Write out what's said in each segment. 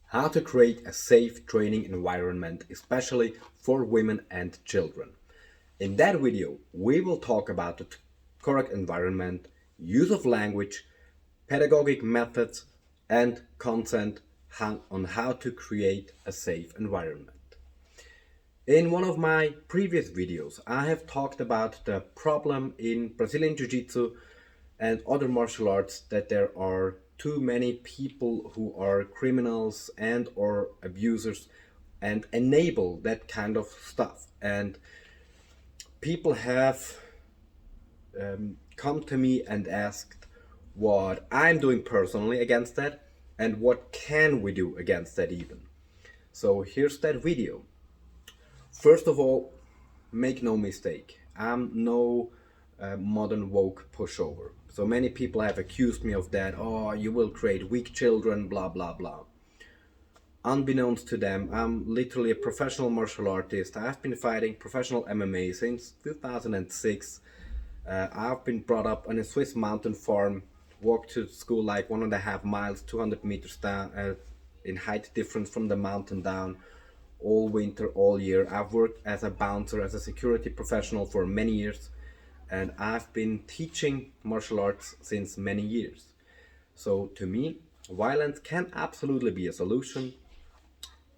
How to create a safe training environment, especially for women and children. In that video, we will talk about the correct environment, use of language, pedagogic methods, and consent on how to create a safe environment. In one of my previous videos, I have talked about the problem in Brazilian Jiu-Jitsu and other martial arts that there are too many people who are criminals and or abusers and enable that kind of stuff. And people have come to me and asked what I'm doing personally against that and what can we do against that even. So here's that video. First of all, make no mistake, I'm no modern woke pushover. So many people have accused me of that. Oh, you will create weak children, blah, blah, blah. Unbeknownst to them, I'm literally a professional martial artist. I've been fighting professional MMA since 2006. I've been brought up on a Swiss mountain farm, walked to school like 1.5 miles, 200 meters down in height difference from the mountain down, all winter, all year. I've worked as a bouncer, as a security professional for many years, and I've been teaching martial arts since many years. So to me, violence can absolutely be a solution.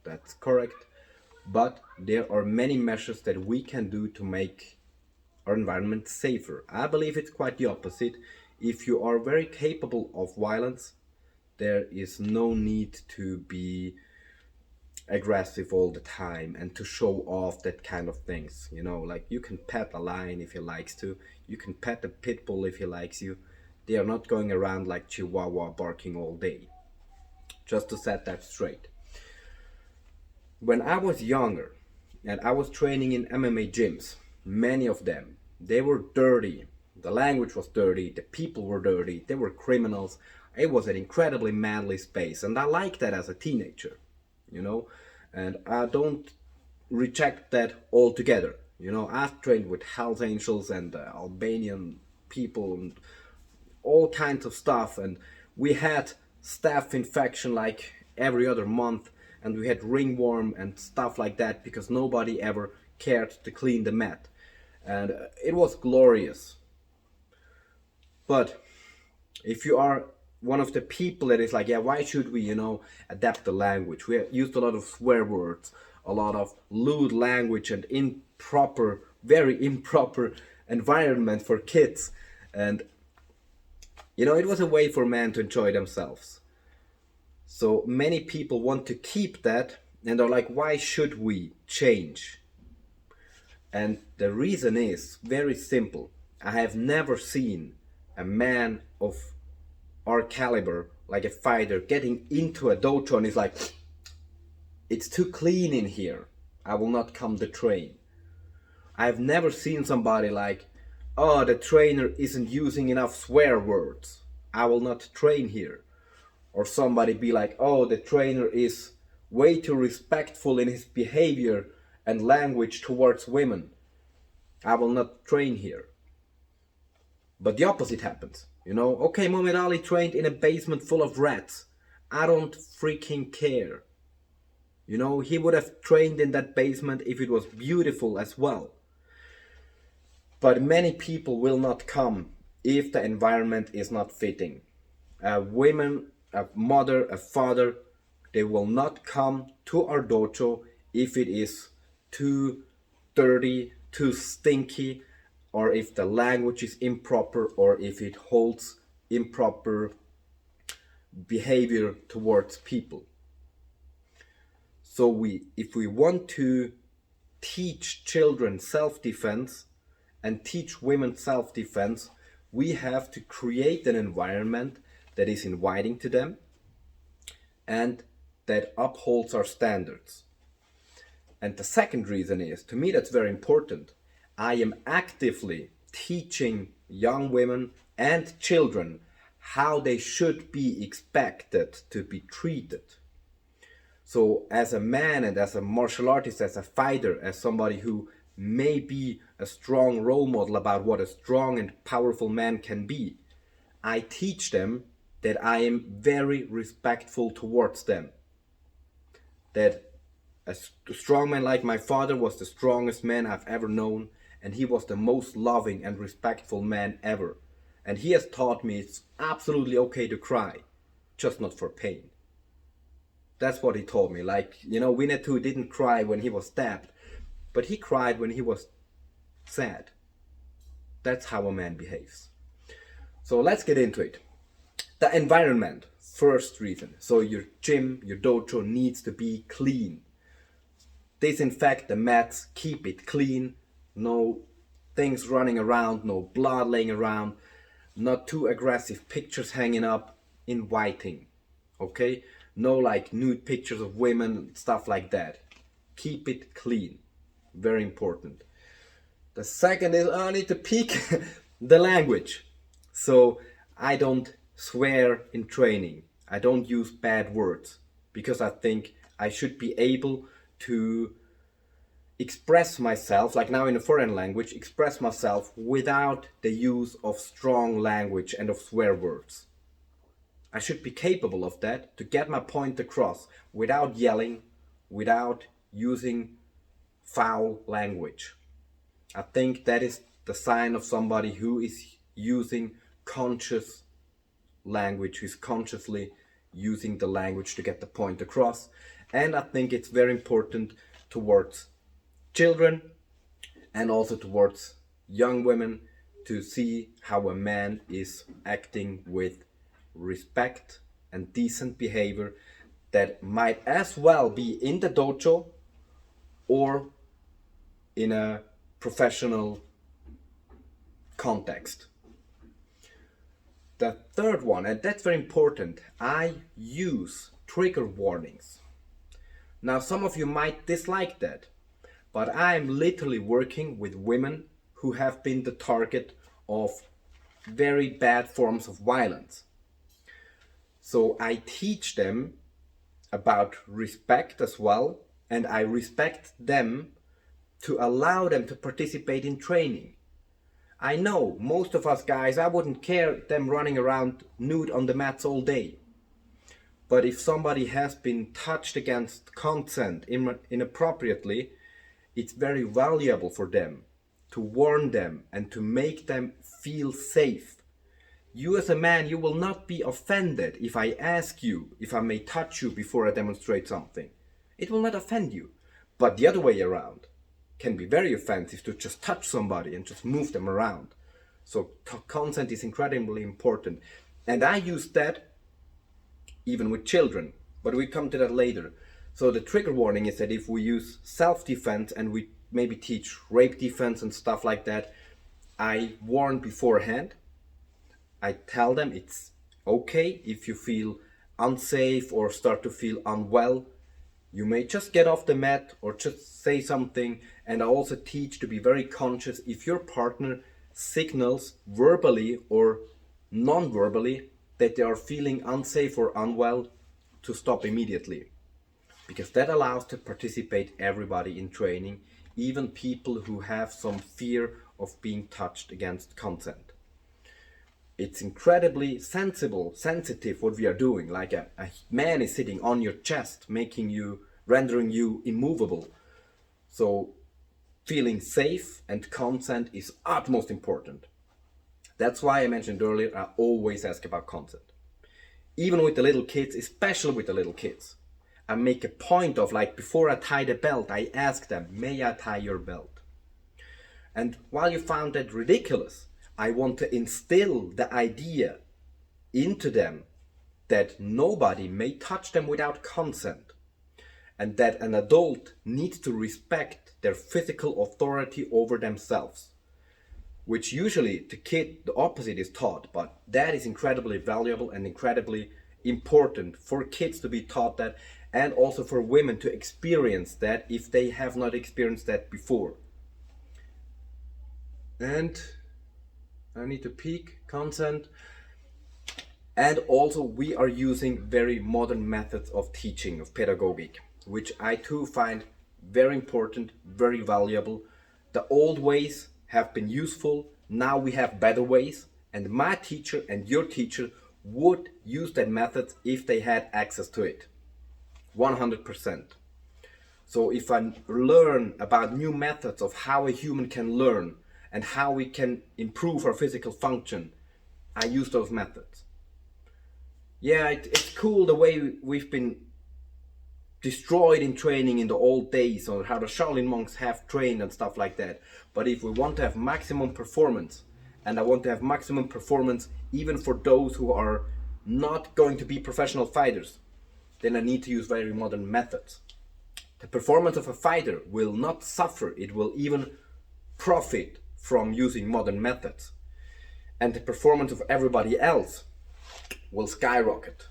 That's correct. But there are many measures that we can do to make our environment safer. I believe it's quite the opposite. If you are very capable of violence, there is no need to be aggressive all the time and to show off that kind of things. Like you can pet a lion if he likes to, you can pet a pit bull if he likes you. They are not going around like Chihuahua barking all day. Just to set that straight. When I was younger and I was training in MMA gyms, many of them, they were dirty. The language was dirty, the people were dirty, they were criminals. It was an incredibly manly space, and I liked that as a teenager, and I don't reject that altogether. I've trained with Hells Angels and Albanian people and all kinds of stuff, and we had staph infection like every other month, and we had ringworm and stuff like that because nobody ever cared to clean the mat, and it was glorious. But if you are one of the people that is like, yeah, why should we, adapt the language? We used a lot of swear words, a lot of lewd language and improper, very improper environment for kids. And, it was a way for men to enjoy themselves. So many people want to keep that and are like, why should we change? And the reason is very simple. I have never seen a man of our caliber, like a fighter, getting into a dojo and is like, it's too clean in here, I will not come to train. I've never seen somebody like, oh, the trainer isn't using enough swear words, I will not train here. Or somebody be like, oh, the trainer is way too respectful in his behavior and language towards women, I will not train here. But the opposite happens. Okay, Muhammad Ali trained in a basement full of rats. I don't freaking care. He would have trained in that basement if it was beautiful as well. But many people will not come if the environment is not fitting. A woman, a mother, a father, they will not come to our dojo if it is too dirty, too stinky, or if the language is improper, or if it holds improper behavior towards people. So if we want to teach children self-defense and teach women self-defense, we have to create an environment that is inviting to them and that upholds our standards. And the second reason is, to me that's very important, I am actively teaching young women and children how they should be expected to be treated. So as a man and as a martial artist, as a fighter, as somebody who may be a strong role model about what a strong and powerful man can be, I teach them that I am very respectful towards them. that a strong man like my father was the strongest man I've ever known, and he was the most loving and respectful man ever. And he has taught me it's absolutely okay to cry, just not for pain. That's what he told me. Like, Winnetou didn't cry when he was stabbed, but he cried when he was sad. That's how a man behaves. So let's get into it. The environment, first reason. So your gym, your dojo needs to be clean. Disinfect the mats, keep it clean. No things running around, no blood laying around, not too aggressive pictures hanging up, inviting. Okay? No like nude pictures of women, stuff like that. Keep it clean. Very important. The second is I need to peak the language. So I don't swear in training. I don't use bad words because I think I should be able to express myself, like now in a foreign language, express myself without the use of strong language and of swear words. I should be capable of that to get my point across without yelling, without using foul language. I think that is the sign of somebody who is using conscious language, who's consciously using the language to get the point across. And I think it's very important towards children and also towards young women to see how a man is acting with respect and decent behavior that might as well be in the dojo or in a professional context. The third one, and that's very important, I use trigger warnings. Now, some of you might dislike that, but I am literally working with women who have been the target of very bad forms of violence. So I teach them about respect as well, and I respect them to allow them to participate in training. I know most of us guys, I wouldn't care them running around nude on the mats all day. But if somebody has been touched against consent inappropriately, it's very valuable for them to warn them and to make them feel safe. You as a man, you will not be offended if I ask you if I may touch you before I demonstrate something. It will not offend you. But the other way around can be very offensive to just touch somebody and just move them around. So consent is incredibly important. And I use that even with children, but we come to that later. So the trigger warning is that if we use self-defense and we maybe teach rape defense and stuff like that, I warn beforehand. I tell them it's okay if you feel unsafe or start to feel unwell. You may just get off the mat or just say something. And I also teach to be very conscious if your partner signals verbally or non-verbally that they are feeling unsafe or unwell, to stop immediately. Because that allows to participate everybody in training, even people who have some fear of being touched against consent. It's incredibly sensitive what we are doing. Like a man is sitting on your chest, rendering you immovable. So feeling safe and consent is utmost important. That's why I mentioned earlier, I always ask about consent. Even with the little kids, especially with the little kids. I make a point of, like, before I tie the belt, I ask them, may I tie your belt? And while you found that ridiculous, I want to instill the idea into them that nobody may touch them without consent, and that an adult needs to respect their physical authority over themselves, which usually the kid, the opposite is taught, but that is incredibly valuable and incredibly important for kids to be taught that, and also for women to experience that if they have not experienced that before. And I need to peak consent. And also we are using very modern methods of teaching, of pedagogic, which I too find very important, very valuable. The old ways have been useful, now we have better ways, and my teacher and your teacher would use that method if they had access to it. 100%. So if I learn about new methods of how a human can learn and how we can improve our physical function, I use those methods. Yeah, it's cool the way we've been destroyed in training in the old days, or how the Shaolin monks have trained and stuff like that. But if we want to have maximum performance, and I want to have maximum performance even for those who are not going to be professional fighters, then I need to use very modern methods. The performance of a fighter will not suffer, it will even profit from using modern methods. And the performance of everybody else will skyrocket.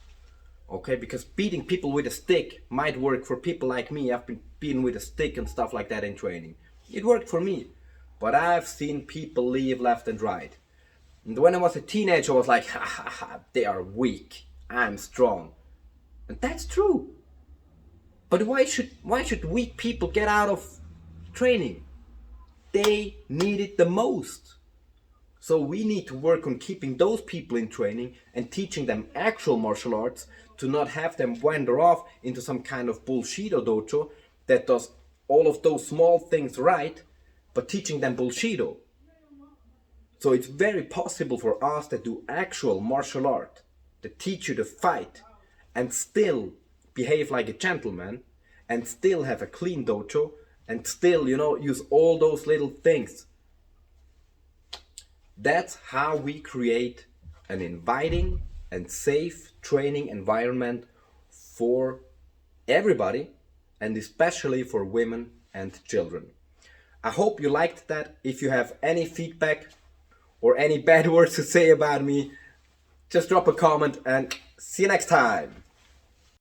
Okay, because beating people with a stick might work for people like me. I've been beaten with a stick and stuff like that in training. It worked for me. But I've seen people leave left and right. And when I was a teenager, I was like, ha ha ha, they are weak. I'm strong. And that's true. But why should weak people get out of training? They need it the most. So we need to work on keeping those people in training and teaching them actual martial arts, to not have them wander off into some kind of bullshido dojo that does all of those small things right, but teaching them bullshido. So it's very possible for us that do actual martial art, that teach you to fight, and still behave like a gentleman, and still have a clean dojo, and still, use all those little things. That's how we create an inviting and safe training environment for everybody, and especially for women and children. I hope you liked that. If you have any feedback or any bad words to say about me, just drop a comment, and see you next time.